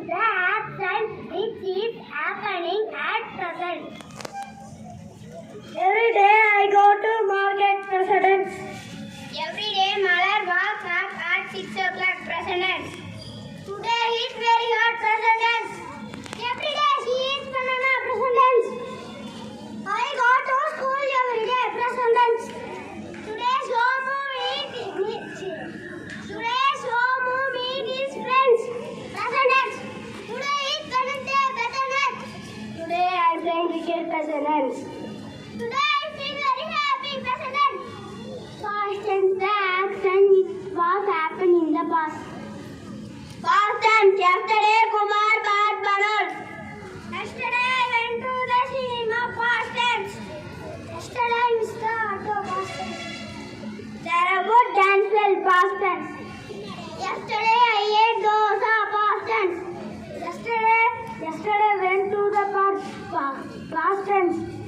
the action which is happening at present. Every day I go to market, President. Every day Malar walks up at 6 o'clock, President. Today is very hot, President. Every day she eats banana, President. I go to school every day, President. Today's home meet is friends, President. Today is Wednesday, President. Today I am playing cricket, President. Today I feel very happy, President. Past tense, the action was happened in the past. Past tense, yesterday Kumar bought bananas. Yesterday I went to the cinema, past tense. Yesterday I missed the auto, past tense. There are good dance well, past tense. Yesterday I ate dosa, past tense. Yesterday went to the park, past tense.